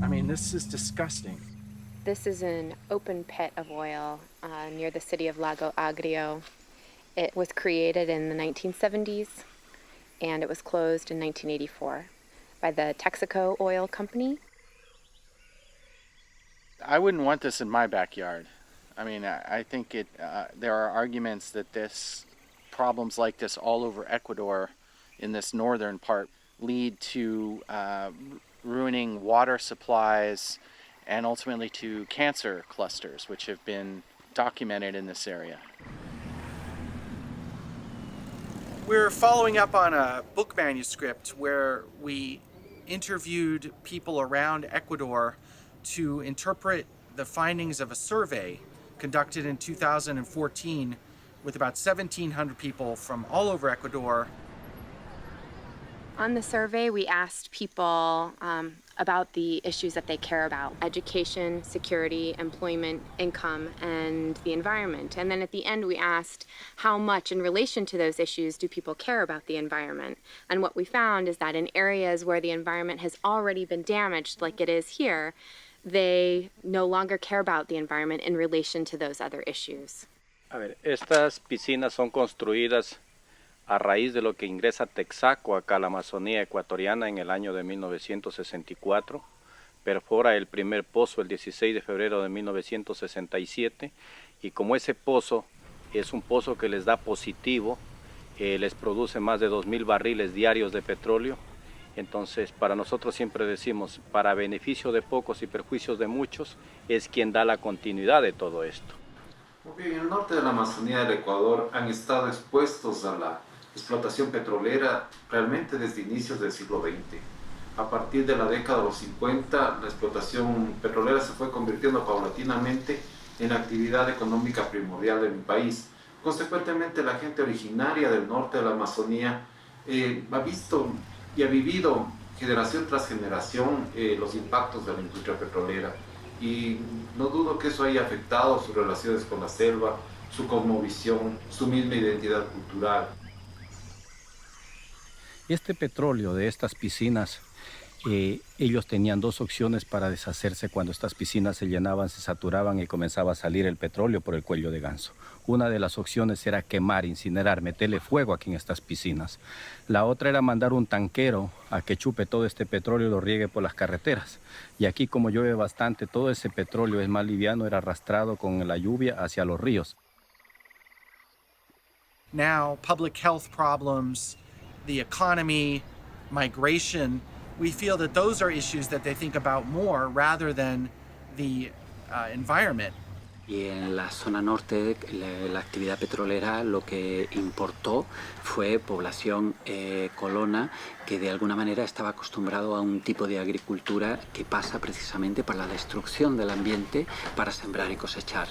I mean, this is disgusting. This is an open pit of oil near the city of Lago Agrio. It was created in the 1970s and it was closed in 1984 by the Texaco Oil Company. I wouldn't want this in my backyard. I mean, I think there are arguments that problems like this all over Ecuador in this northern part lead to ruining water supplies and ultimately to cancer clusters, which have been documented in this area. We're following up on a book manuscript where we interviewed people around Ecuador to interpret the findings of a survey conducted in 2014 with about 1,700 people from all over Ecuador. On the survey, we asked people about the issues that they care about: education, security, employment, income, and the environment. And then at the end, we asked how much in relation to those issues do people care about the environment. And what we found is that in areas where the environment has already been damaged, like it is here, they no longer care about the environment in relation to those other issues. A ver, estas piscinas son construidas a raíz de lo que ingresa Texaco acá a la Amazonía ecuatoriana en el año de 1964. Perfora el primer pozo el 16 de febrero de 1967 y como ese pozo es un pozo que les da positivo, les produce más de 2.000 barriles diarios de petróleo. Entonces, para nosotros siempre decimos, para beneficio de pocos y perjuicios de muchos, es quien da la continuidad de todo esto. En el norte de la Amazonía del Ecuador han estado expuestos a la explotación petrolera realmente desde inicios del siglo XX. A partir de la década de los 50, la explotación petrolera se fue convirtiendo paulatinamente en la actividad económica primordial de mi país. Consecuentemente, la gente originaria del norte de la Amazonía ha visto y ha vivido generación tras generación los impactos de la industria petrolera. Y no dudo que eso haya afectado sus relaciones con la selva, su cosmovisión, su misma identidad cultural. Este petróleo de estas piscinas, ellos tenían dos opciones para deshacerse cuando estas piscinas se llenaban, se saturaban y comenzaba a salir el petróleo por el cuello de ganso. Una de las opciones era quemar, incinerar, meterle fuego aquí en estas piscinas. La otra era mandar un tanquero a que chupe todo este petróleo y lo riegue por las carreteras. Y aquí, como llueve bastante, todo ese petróleo es más liviano, era arrastrado con la lluvia hacia los ríos. Now, public health problems, the economy, migration, we feel that those are issues that they think about more rather than the environment. Y en la zona norte, la actividad petrolera lo que importó fue población colona que de alguna manera estaba acostumbrado a un tipo de agricultura que pasa precisamente por la destrucción del ambiente para sembrar y cosechar.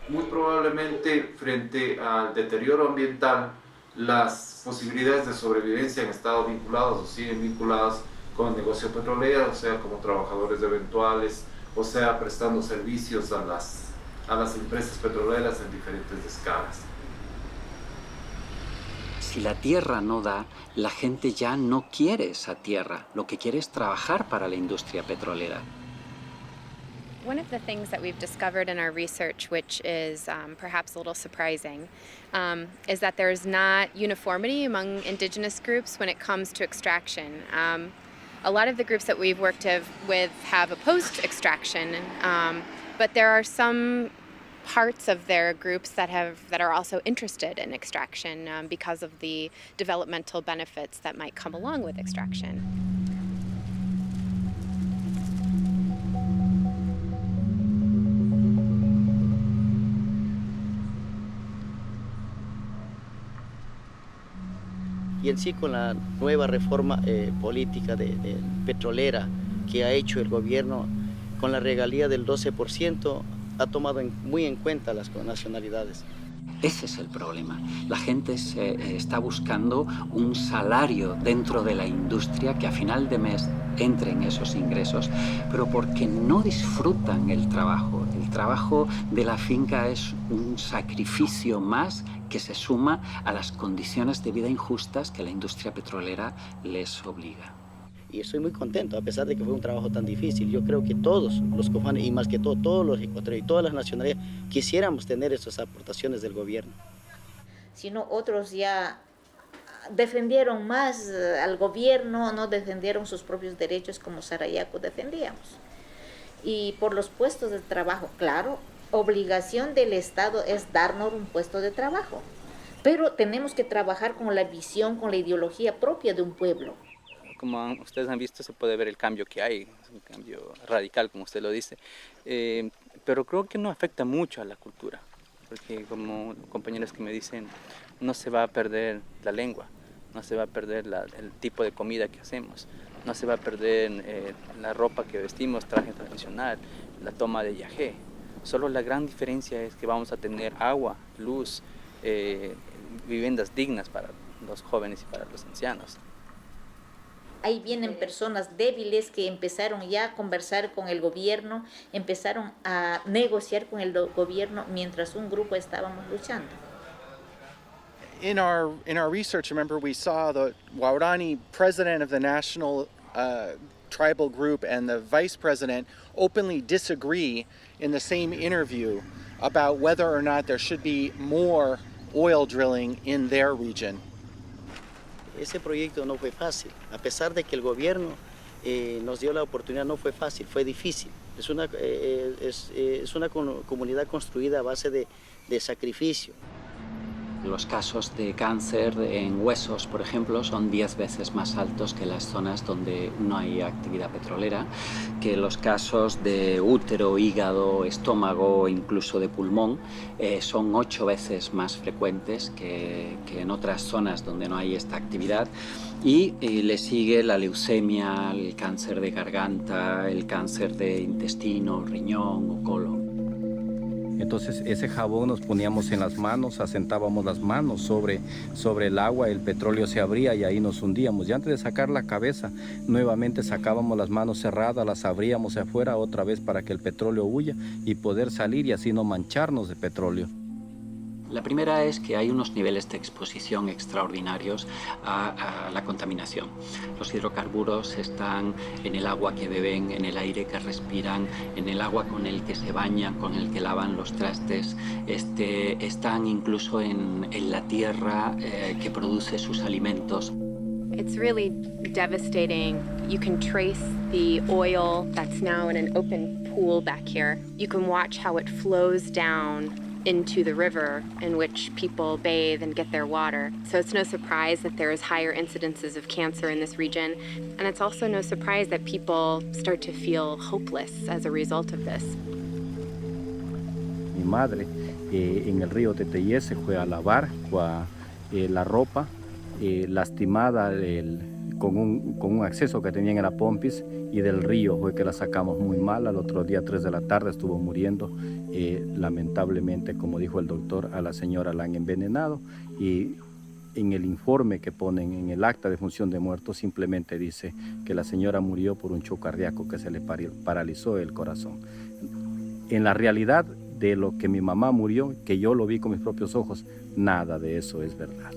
Muy probablemente, frente al deterioro ambiental, las posibilidades de sobrevivencia han estado vinculadas o siguen vinculadas con el negocio petrolero, o sea, como trabajadores eventuales, o sea, prestando servicios a las empresas petroleras en diferentes escalas. Si la tierra no da, la gente ya no quiere esa tierra, lo que quiere es trabajar para la industria petrolera. One of the things that we've discovered in our research, which is perhaps a little surprising, is that there's not uniformity among indigenous groups when it comes to extraction. A lot of the groups that we've worked with have opposed extraction, but there are some parts of their groups that are also interested in extraction because of the developmental benefits that might come along with extraction. Y en sí con la nueva reforma política petrolera que ha hecho el gobierno, con la regalía del 12%, ha tomado muy en cuenta las nacionalidades. Ese es el problema. La gente está buscando un salario dentro de la industria que a final de mes entre en esos ingresos, pero porque no disfrutan el trabajo. El trabajo de la finca es un sacrificio más que se suma a las condiciones de vida injustas que la industria petrolera les obliga. y estoy muy contento, a pesar de que fue un trabajo tan difícil. Yo creo que todos los cofanes, y más que todo, todos los ecuatorianos y todas las nacionalidades, quisiéramos tener esas aportaciones del gobierno. Sino otros ya defendieron más al gobierno, no defendieron sus propios derechos como Sarayaku defendíamos. Y por los puestos de trabajo, claro, obligación del Estado es darnos un puesto de trabajo, pero tenemos que trabajar con la visión, con la ideología propia de un pueblo. Como ustedes han visto, se puede ver el cambio que hay, es un cambio radical, como usted lo dice, pero creo que no afecta mucho a la cultura, porque como compañeros que me dicen, no se va a perder la lengua, no se va a perder el tipo de comida que hacemos, no se va a perder la ropa que vestimos, traje tradicional, la toma de yagé. Solo la gran diferencia es que vamos a tener agua, luz, viviendas dignas para los jóvenes y para los ancianos. Ahí vienen personas débiles que empezaron ya a conversar con el gobierno, empezaron a negociar con el gobierno mientras un grupo estábamos luchando. In our research, remember, we saw the Waorani president of the national tribal group and the vice president openly disagree in the same interview about whether or not there should be more oil drilling in their region. Ese proyecto no fue fácil, a pesar de que el gobierno nos dio la oportunidad, no fue fácil, fue difícil. Es una comunidad construida a base de sacrificio. Los casos de cáncer en huesos, por ejemplo, son 10 veces más altos que las zonas donde no hay actividad petrolera, que los casos de útero, hígado, estómago, incluso de pulmón, son 8 veces más frecuentes que en otras zonas donde no hay esta actividad. Y le sigue la leucemia, el cáncer de garganta, el cáncer de intestino, riñón o colon. Entonces ese jabón nos poníamos en las manos, asentábamos las manos sobre el agua, el petróleo se abría y ahí nos hundíamos. Y antes de sacar la cabeza, nuevamente sacábamos las manos cerradas, las abríamos afuera otra vez para que el petróleo huya y poder salir y así no mancharnos de petróleo. La primera es que hay unos niveles de exposición extraordinarios a la contaminación. Los hidrocarburos están en el agua que beben, en el aire que respiran, en el agua con el que se bañan, con el que lavan los trastes, están incluso en la tierra que produce sus alimentos. It's really devastating. You can trace the oil that's now in an open pool back here. You can watch how it flows down into the river in which people bathe and get their water. So it's no surprise that there is higher incidences of cancer in this region. And it's also no surprise that people start to feel hopeless as a result of this. Mi madre en el río Teteyese fue a lavar la ropa lastimada con un acceso que tenían en la pompis, y del río fue que la sacamos muy mal. Al otro día 3 de la tarde estuvo muriendo. Lamentablemente, como dijo el doctor, a la señora la han envenenado, y en el informe que ponen en el acta de función de muertos simplemente dice que la señora murió por un choque cardíaco que se le paralizó el corazón. En la realidad de lo que mi mamá murió, que yo lo vi con mis propios ojos, nada de eso es verdad.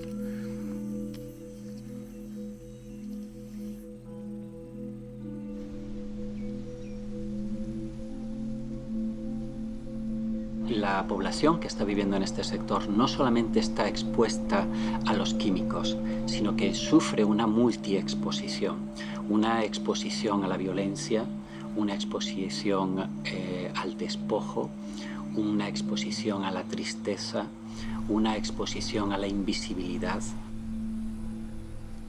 La población que está viviendo en este sector no solamente está expuesta a los químicos, sino que sufre una multiexposición, una exposición a la violencia, una exposición al despojo, una exposición a la tristeza, una exposición a la invisibilidad.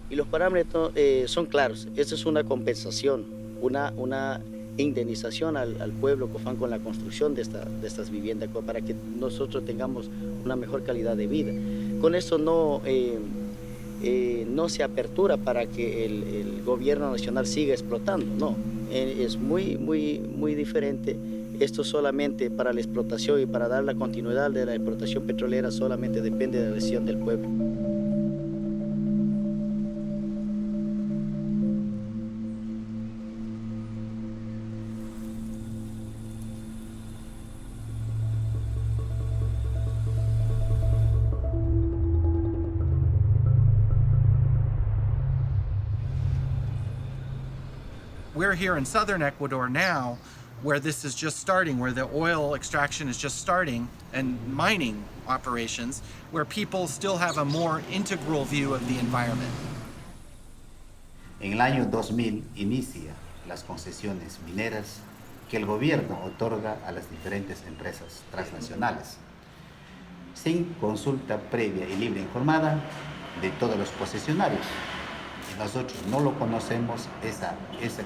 Y los parámetros son claros. Esta es una compensación, una indemnización al pueblo Cofán con la construcción de estas viviendas para que nosotros tengamos una mejor calidad de vida. Con eso no se apertura para que el gobierno nacional siga explotando, no. Es muy diferente. Esto solamente para la explotación y para dar la continuidad de la explotación petrolera solamente depende de la decisión del pueblo. We're here in southern Ecuador now, where this is just starting, where the oil extraction is just starting, and mining operations, where people still have a more integral view of the environment. En el año 2000 inicia las concesiones mineras que el gobierno otorga a las diferentes empresas transnacionales, sin consulta previa y libre informada de todos los concesionarios. Y nosotros no lo conocemos, esa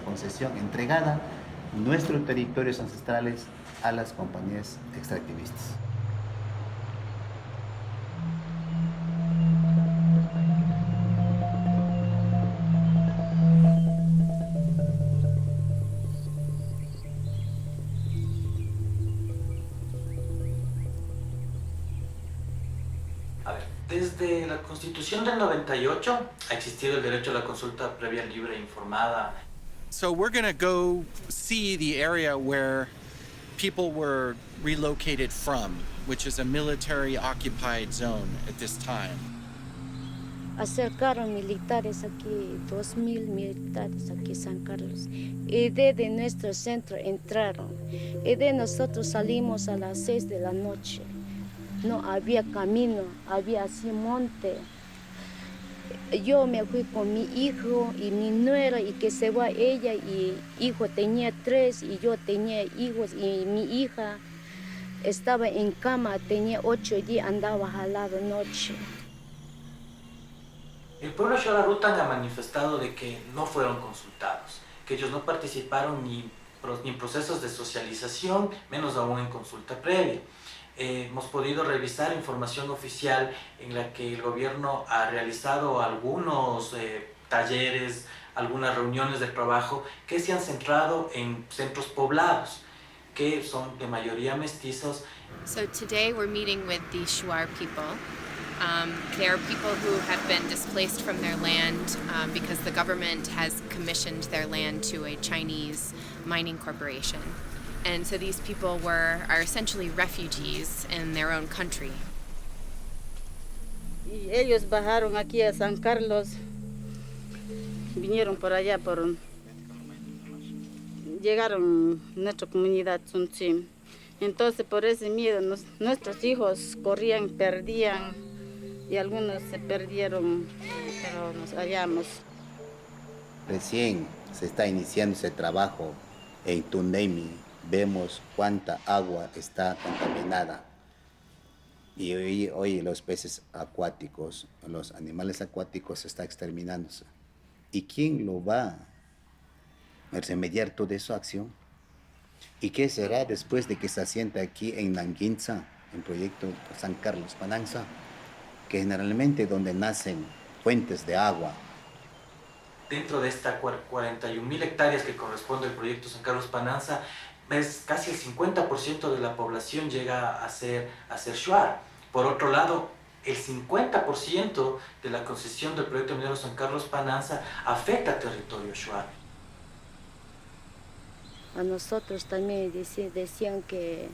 concesión entregada nuestros territorios ancestrales a las compañías extractivistas. Desde la Constitución del 98 ha existido el derecho a la consulta previa, libre e informada. So we're going to go see the area where people were relocated from, which is a military-occupied zone at this time. Acercaron militares aquí, 2,000 militares aquí en San Carlos. Y desde nuestro centro entraron. Y de nosotros salimos a las 6 de la noche. No había camino, había así monte. Yo me fui con mi hijo y mi nuera y que se va ella y hijo tenía 3 y yo tenía hijos y mi hija estaba en cama, tenía 8 días, andaba jalado noche. El pueblo Shuar Arutan ha manifestado de que no fueron consultados, que ellos no participaron ni en procesos de socialización, menos aún en consulta previa. Hemos podido revisar información oficial en la que el gobierno ha realizado algunos talleres, algunas reuniones de trabajo que se han centrado en centros poblados, que son de mayoría mestizos. So today we're meeting with the Shuar people. They are people who have been displaced from their land because the government has commissioned their land to a Chinese mining corporation. And so these people are essentially refugees in their own country. Y ellos bajaron aquí a San Carlos, vinieron por allá, llegaron a nuestra comunidad Tzotzim. Entonces por ese miedo nuestros hijos corrían, perdían y algunos se perdieron, pero nos hallamos. Recién se está iniciando ese trabajo en Tundemi. Vemos cuánta agua está contaminada y hoy los peces acuáticos, los animales acuáticos se están exterminándose. ¿Y quién lo va a remediar toda esa acción? ¿Y qué será después de que se asienta aquí en Nanguinza, en proyecto San Carlos Pananza, que generalmente donde nacen fuentes de agua? Dentro de estas 41.000 hectáreas que corresponde al proyecto San Carlos Pananza, casi el 50% de la población llega a ser Shuar. Por otro lado, el 50% de la concesión del proyecto minero San Carlos Pananza afecta al territorio Shuar. A nosotros también decían que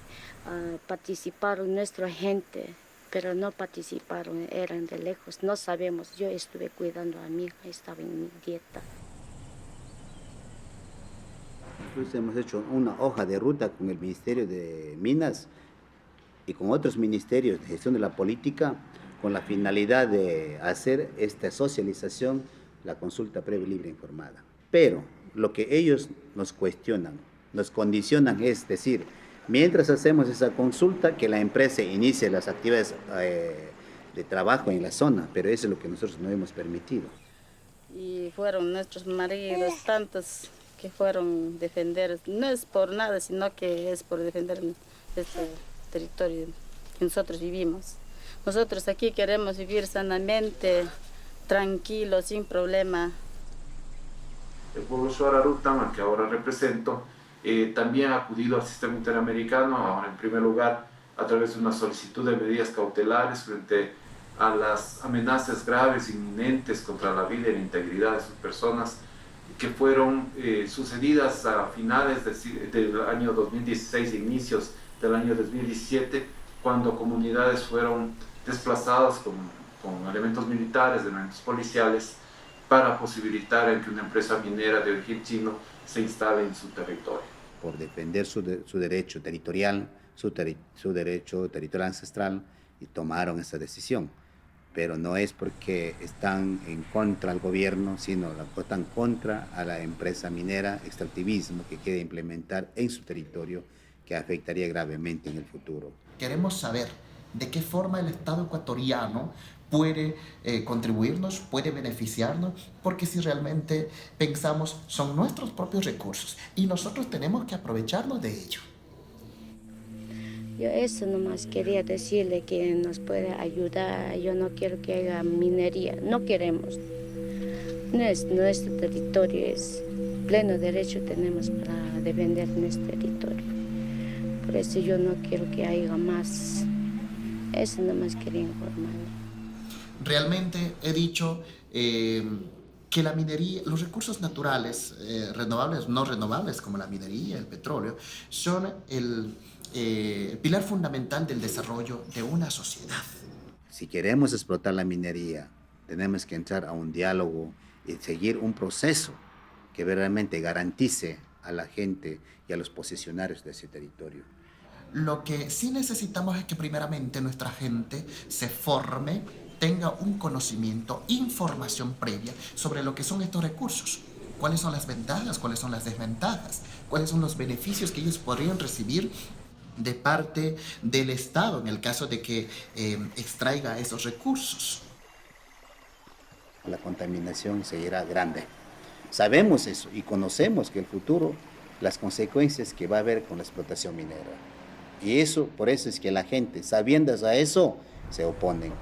participaron nuestra gente, pero no participaron, eran de lejos. No sabemos, yo estuve cuidando a mi hija, estaba en mi dieta. Nosotros hemos hecho una hoja de ruta con el Ministerio de Minas y con otros ministerios de gestión de la política con la finalidad de hacer esta socialización, la consulta previa, libre e informada. Pero lo que ellos nos cuestionan, nos condicionan, es decir, mientras hacemos esa consulta, que la empresa inicie las actividades de trabajo en la zona, pero eso es lo que nosotros no hemos permitido. Y fueron nuestros maridos, tantos que fueron a defender, no es por nada, sino que es por defender este territorio que nosotros vivimos. Nosotros aquí queremos vivir sanamente, tranquilos, sin problema. El pueblo Shuar Arutan, al que ahora represento, también ha acudido al sistema interamericano, ahora en primer lugar, a través de una solicitud de medidas cautelares frente a las amenazas graves e inminentes contra la vida y la integridad de sus personas, que fueron sucedidas a finales del año 2016 e inicios del año 2017, cuando comunidades fueron desplazadas con elementos militares, elementos policiales, para posibilitar el que una empresa minera de origen chino se instale en su territorio. Por defender su derecho territorial, su derecho territorial ancestral, y tomaron esa decisión. Pero no es porque están en contra del gobierno, sino están contra a la empresa minera, extractivismo que quiere implementar en su territorio, que afectaría gravemente en el futuro. Queremos saber de qué forma el Estado ecuatoriano puede contribuirnos, puede beneficiarnos, porque si realmente pensamos, son nuestros propios recursos y nosotros tenemos que aprovecharnos de ello. Yo eso nomás quería decirle que nos puede ayudar. Yo no quiero que haya minería, no queremos. No es nuestro territorio, es pleno derecho tenemos para defender nuestro territorio. Por eso yo no quiero que haya más. Eso nomás quería informarle. Realmente he dicho que la minería, los recursos naturales, renovables, no renovables como la minería, el petróleo, son el pilar fundamental del desarrollo de una sociedad. Si queremos explotar la minería, tenemos que entrar a un diálogo y seguir un proceso que realmente garantice a la gente y a los posesionarios de ese territorio. Lo que sí necesitamos es que primeramente nuestra gente se forme, tenga un conocimiento, información previa sobre lo que son estos recursos. ¿Cuáles son las ventajas? ¿Cuáles son las desventajas? ¿Cuáles son los beneficios que ellos podrían recibir de parte del Estado en el caso de que extraiga esos recursos? La contaminación seguirá grande. Sabemos eso y conocemos que el futuro, las consecuencias que va a haber con la explotación minera. Y eso, por eso es que la gente, sabiendo a eso, se oponen.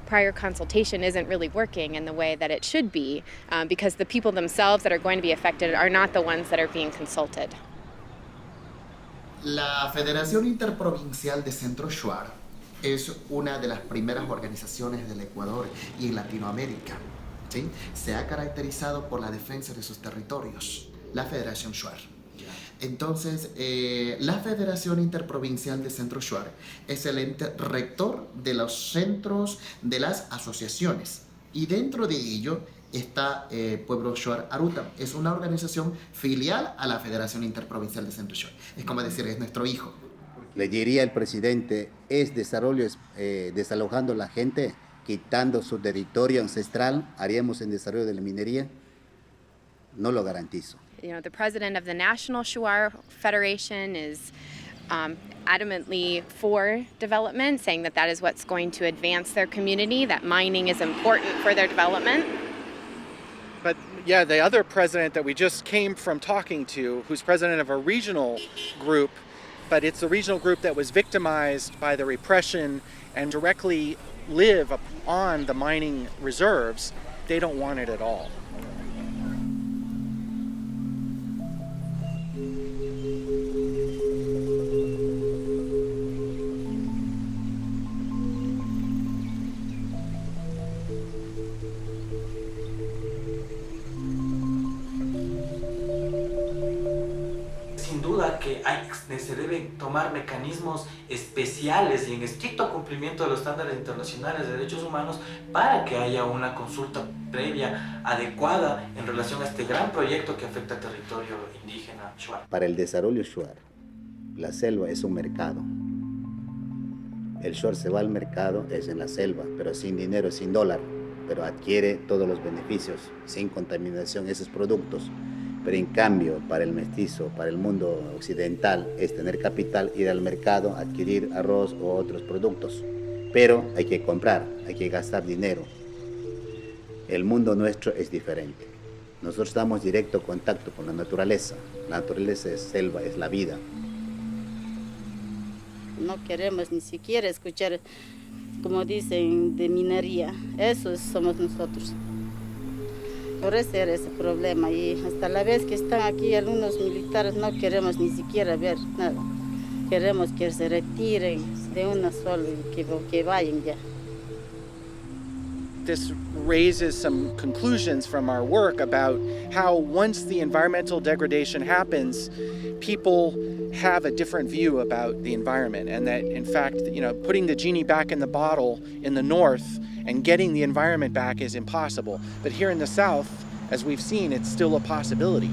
Prior consultation isn't really working in the way that it should be because the people themselves that are going to be affected are not the ones that are being consulted. La Federación Interprovincial de Centro Shuar es una de las primeras organizaciones del Ecuador y en Latinoamérica. ¿Sí? Se ha caracterizado por la defensa de sus territorios, la Federación Shuar. Entonces, la Federación Interprovincial de Centro Shuar es el ente rector de los centros de las asociaciones y dentro de ello está Pueblo Shuar Aruta. Es una organización filial a la Federación Interprovincial de Centro Shuar. Es como decir, es nuestro hijo. Le diría el presidente, es desarrollo, desalojando a la gente, quitando su territorio ancestral, haríamos el desarrollo de la minería. No lo garantizo. You know, the president of the National Shuar Federation is adamantly for development, saying that that is what's going to advance their community, that mining is important for their development. But yeah, the other president that we just came from talking to, who's president of a regional group, but it's the regional group that was victimized by the repression and directly live on the mining reserves, they don't want it at all. Que se deben tomar mecanismos especiales y en estricto cumplimiento de los estándares internacionales de derechos humanos para que haya una consulta previa adecuada en relación a este gran proyecto que afecta al territorio indígena Shuar. Para el desarrollo Shuar, la selva es un mercado. El Shuar se va al mercado, es en la selva, pero sin dinero, sin dólar, pero adquiere todos los beneficios, sin contaminación, esos productos. Pero en cambio, para el mestizo, para el mundo occidental, es tener capital, ir al mercado, adquirir arroz o otros productos. Pero hay que comprar, hay que gastar dinero. El mundo nuestro es diferente. Nosotros estamos en directo contacto con la naturaleza. La naturaleza es selva, es la vida. No queremos ni siquiera escuchar, como dicen, de minería. Eso somos nosotros. Por eso era ese problema y hasta la vez que están aquí algunos militares no queremos ni siquiera ver nada. Queremos que se retiren de una sola y que vayan ya. this raises some conclusions from our work about how once the environmental degradation happens, people have a different view about the environment, and that in fact, putting the genie back in the bottle in the north and getting the environment back is impossible. But here in the south, as we've seen, it's still a possibility.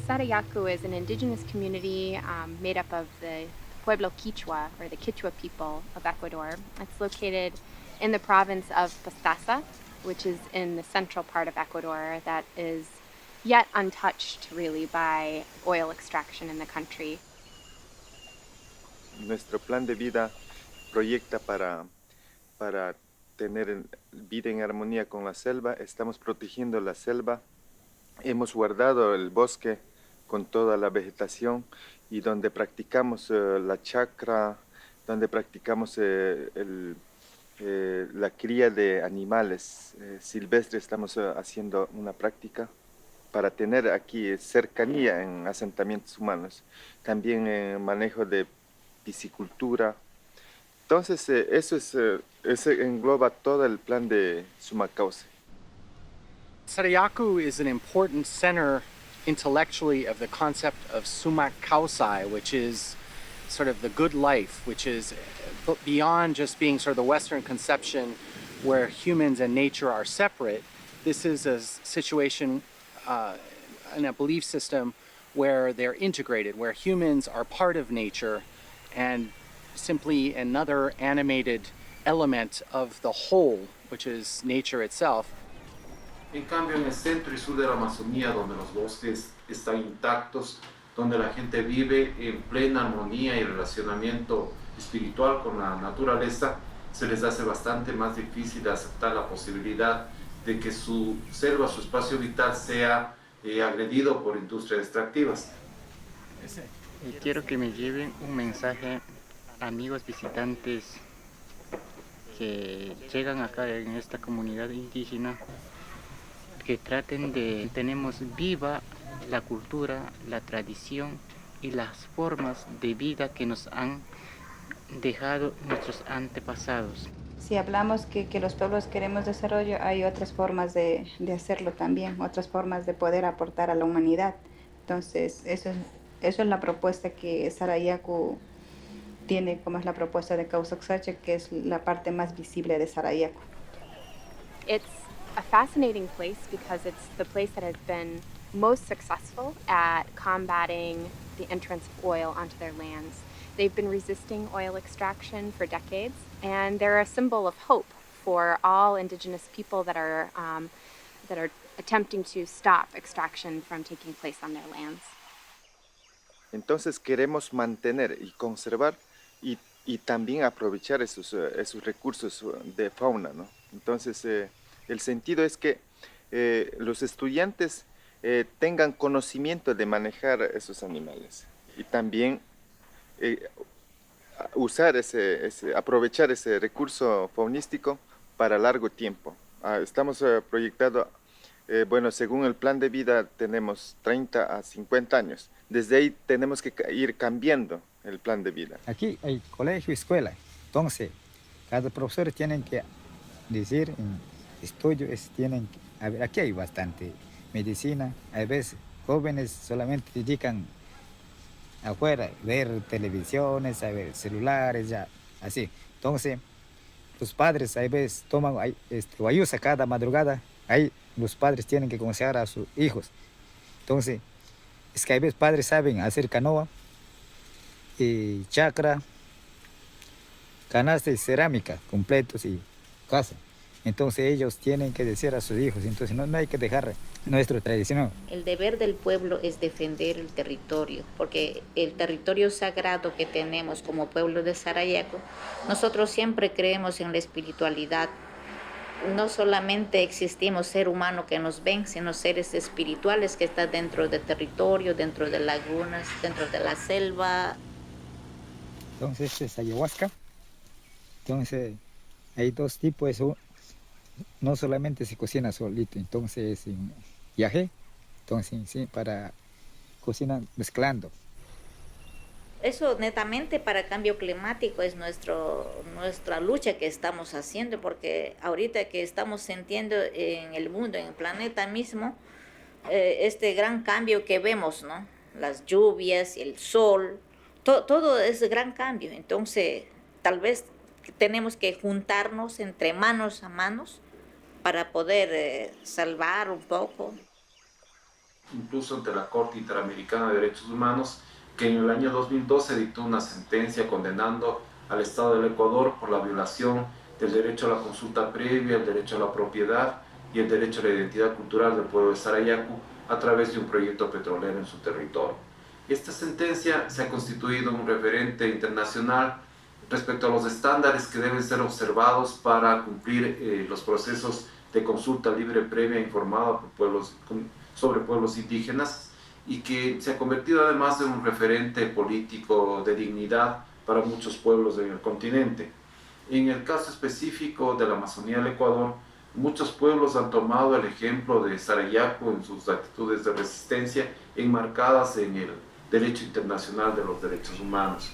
Sarayaku is an indigenous community made up of the Pueblo Quichua, or the Quichua people of Ecuador. It's located in the province of Pastaza, which is in the central part of Ecuador that is yet untouched really by oil extraction in the country. Nuestro plan de vida proyecta para tener vida en armonía con la selva. Estamos protegiendo la selva. Hemos guardado el bosque con toda la vegetación y donde practicamos la chacra, donde practicamos la cría de animales silvestres. Estamos haciendo una práctica para tener aquí cercanía en asentamientos humanos, también en manejo de piscicultura. Entonces eso engloba todo el plan de Sumacauce. Sarayaku is an important center intellectually of the concept of Sumak Kausai, which is sort of the good life, which is beyond just being sort of the Western conception where humans and nature are separate. This is a situation and a belief system where they're integrated, where humans are part of nature and simply another animated element of the whole, which is nature itself. En cambio, en el centro y sur de la Amazonía, donde los bosques están intactos, donde la gente vive en plena armonía y relacionamiento espiritual con la naturaleza, se les hace bastante más difícil aceptar la posibilidad de que su selva, su espacio vital, sea agredido por industrias extractivas. Quiero que me lleven un mensaje a amigos visitantes que llegan acá en esta comunidad indígena, que traten de tenemos viva la cultura, la tradición y las formas de vida que nos han dejado nuestros antepasados. Si hablamos que los pueblos queremos desarrollo, hay otras formas de hacerlo también, otras formas de poder aportar a la humanidad. Entonces, eso es la propuesta que Sarayaku tiene, como es la propuesta de Causoxache, que es la parte más visible de Sarayaku. It's a fascinating place because it's the place that has been most successful at combating the entrance of oil onto their lands. They've been resisting oil extraction for decades, and they're a symbol of hope for all indigenous people that are attempting to stop extraction from taking place on their lands. Entonces queremos mantener y conservar y también aprovechar esos recursos de fauna, ¿no? Entonces el sentido es que los estudiantes tengan conocimiento de manejar esos animales y también aprovechar ese recurso faunístico para largo tiempo. Estamos proyectados, según el plan de vida tenemos 30 a 50 años. Desde ahí tenemos que ir cambiando el plan de vida. Aquí hay colegio, escuela, entonces cada profesor tiene que decir en estudios, aquí hay bastante medicina, a veces jóvenes solamente dedican afuera, ver televisiones, a ver celulares, ya, así. Entonces, los padres a veces toman guayusa cada madrugada, ahí los padres tienen que aconsejar a sus hijos. Entonces, es que a veces padres saben hacer canoa, y chacra, canastas y cerámica completos y casa. Entonces ellos tienen que decir a sus hijos, entonces no hay que dejar nuestra tradición. El deber del pueblo es defender el territorio, porque el territorio sagrado que tenemos como pueblo de Sarayaku, nosotros siempre creemos en la espiritualidad. No solamente existimos ser humano que nos ven, sino seres espirituales que están dentro del territorio, dentro de lagunas, dentro de la selva. Entonces este es ayahuasca. Entonces hay dos tipos, no solamente se cocina solito, entonces en viaje, entonces sí, para cocinar mezclando. Eso netamente para cambio climático es nuestra lucha que estamos haciendo, porque ahorita que estamos sintiendo en el mundo, en el planeta mismo, este gran cambio que vemos, ¿no? Las lluvias, el sol, todo es gran cambio. Entonces, tal vez tenemos que juntarnos entre manos a manos para poder salvar un poco. Incluso ante la Corte Interamericana de Derechos Humanos, que en el año 2012 dictó una sentencia condenando al Estado del Ecuador por la violación del derecho a la consulta previa, el derecho a la propiedad y el derecho a la identidad cultural del pueblo de Sarayaku a través de un proyecto petrolero en su territorio. Esta sentencia se ha constituido en un referente internacional respecto a los estándares que deben ser observados para cumplir los procesos de consulta libre, previa e informada sobre pueblos indígenas, y que se ha convertido además en un referente político de dignidad para muchos pueblos en el continente. En el caso específico de la Amazonía del Ecuador, muchos pueblos han tomado el ejemplo de Sarayaku en sus actitudes de resistencia enmarcadas en el derecho internacional de los derechos humanos.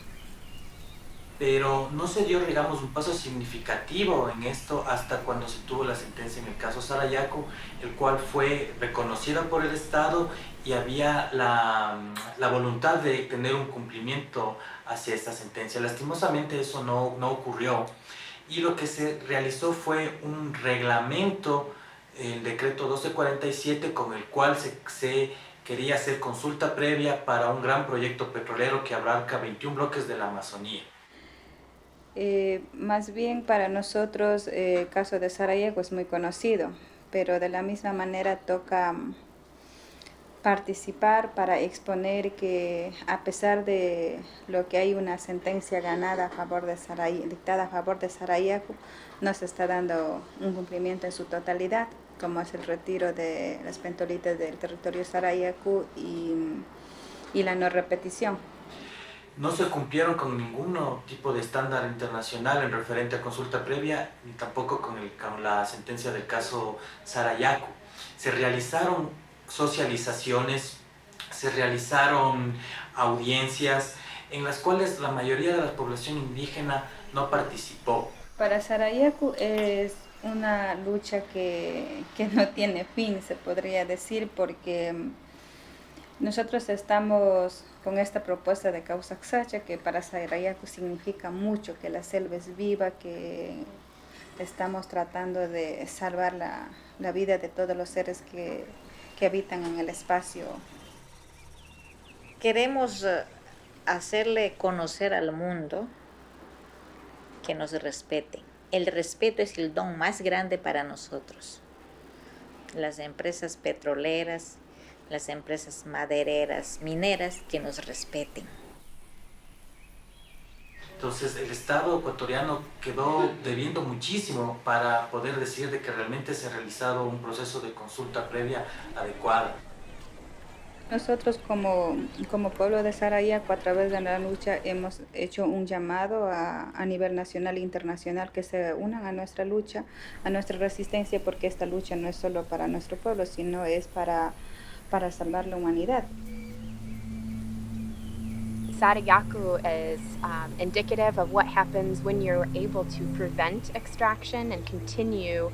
Pero no se dio, digamos, un paso significativo en esto hasta cuando se tuvo la sentencia en el caso Sarayaku, el cual fue reconocida por el Estado y había la voluntad de tener un cumplimiento hacia esta sentencia. Lastimosamente eso no ocurrió, y lo que se realizó fue un reglamento, el decreto 1247, con el cual se quería hacer consulta previa para un gran proyecto petrolero que abarca 21 bloques de la Amazonía. Más bien para nosotros el caso de Sarayaku es muy conocido, pero de la misma manera toca participar para exponer que a pesar de lo que hay una sentencia ganada a favor de dictada a favor de Sarayaku, no se está dando un cumplimiento en su totalidad, como es el retiro de las pentolitas del territorio Sarayaku y la no repetición. No se cumplieron con ningún tipo de estándar internacional en referente a consulta previa, ni tampoco con la sentencia del caso Sarayaku. Se realizaron socializaciones, se realizaron audiencias en las cuales la mayoría de la población indígena no participó. Para Sarayaku es una lucha que no tiene fin, se podría decir, porque nosotros estamos con esta propuesta de causa Xacha, que para Sarayaku significa mucho, que la selva es viva, que estamos tratando de salvar la vida de todos los seres que habitan en el espacio. Queremos hacerle conocer al mundo que nos respete. El respeto es el don más grande para nosotros. Las empresas petroleras, las empresas madereras, mineras, que nos respeten. Entonces el Estado ecuatoriano quedó debiendo muchísimo para poder decir de que realmente se ha realizado un proceso de consulta previa adecuada. Nosotros como pueblo de Sarayaku, a través de la lucha, hemos hecho un llamado a nivel nacional e internacional que se unan a nuestra lucha, a nuestra resistencia, porque esta lucha no es solo para nuestro pueblo, sino es para salvar la humanidad. Sarayaku is indicative of what happens when you're able to prevent extraction and continue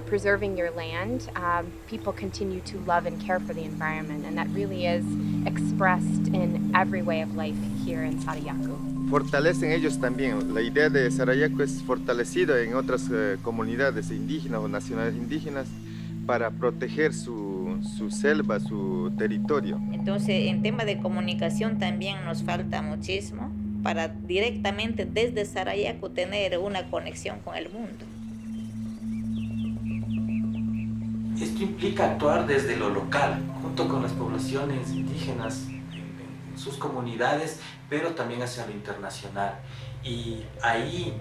preserving your land. People continue to love and care for the environment, and that really is expressed in every way of life here in Sarayaku. Fortalecen ellos también. La idea de Sarayaku es fortalecida en otras comunidades indígenas o nacionales indígenas para proteger su selva, su territorio. Entonces, en tema de comunicación también nos falta muchísimo para directamente desde Sarayaku tener una conexión con el mundo. Esto implica actuar desde lo local, junto con las poblaciones indígenas en sus comunidades, pero también hacia lo internacional. Y ahí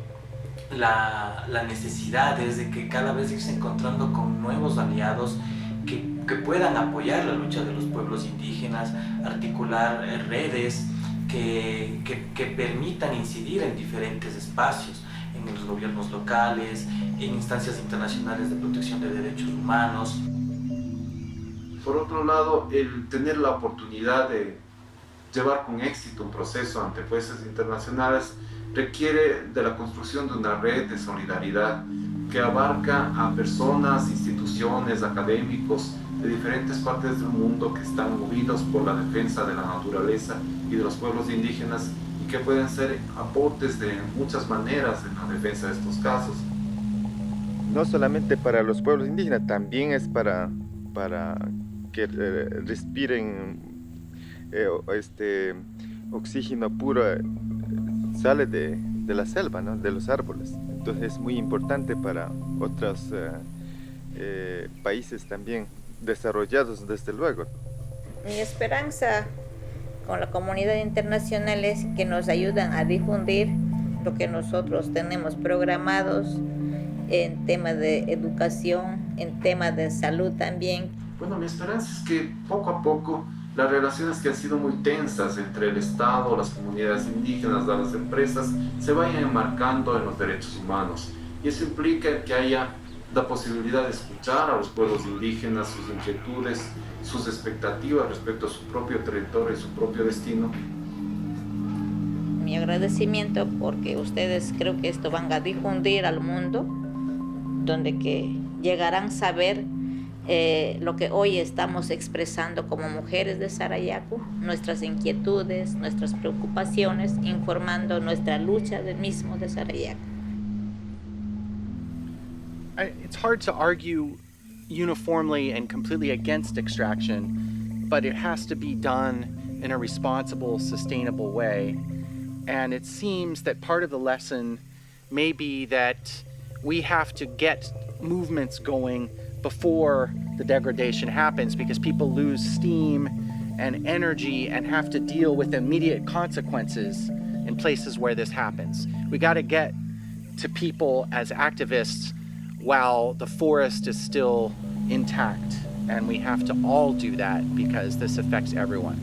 la necesidad es de que cada vez irse encontrando con nuevos aliados que puedan apoyar la lucha de los pueblos indígenas, articular redes que permitan incidir en diferentes espacios. En en los gobiernos locales, en instancias internacionales de protección de derechos humanos. Por otro lado, el tener la oportunidad de llevar con éxito un proceso ante jueces internacionales requiere de la construcción de una red de solidaridad que abarca a personas, instituciones, académicos de diferentes partes del mundo que están movidos por la defensa de la naturaleza y de los pueblos indígenas y que pueden ser aportes de muchas maneras en la defensa de estos casos. No solamente para los pueblos indígenas, también es para que respiren oxígeno puro, sale de la selva, ¿no? De los árboles. Entonces es muy importante para otros países también desarrollados, desde luego. Mi esperanza con la comunidad internacional es que nos ayuden a difundir lo que nosotros tenemos programados en temas de educación, en temas de salud también. Bueno, mi esperanza es que poco a poco las relaciones que han sido muy tensas entre el Estado, las comunidades indígenas, las empresas, se vayan enmarcando en los derechos humanos. Y eso implica que haya la posibilidad de escuchar a los pueblos indígenas, sus inquietudes, sus expectativas respecto a su propio territorio y su propio destino. Mi agradecimiento porque ustedes creo que esto van a difundir al mundo, donde que llegarán a saber lo que hoy estamos expresando como mujeres de Sarayaku, nuestras inquietudes, nuestras preocupaciones, informando nuestra lucha del mismo de Sarayaku. It's hard to argue uniformly and completely against extraction, but it has to be done in a responsible, sustainable way. And it seems that part of the lesson may be that we have to get movements going before the degradation happens, because people lose steam and energy and have to deal with immediate consequences in places where this happens. We got to get to people as activists while the forest is still intact, and we have to all do that because this affects everyone.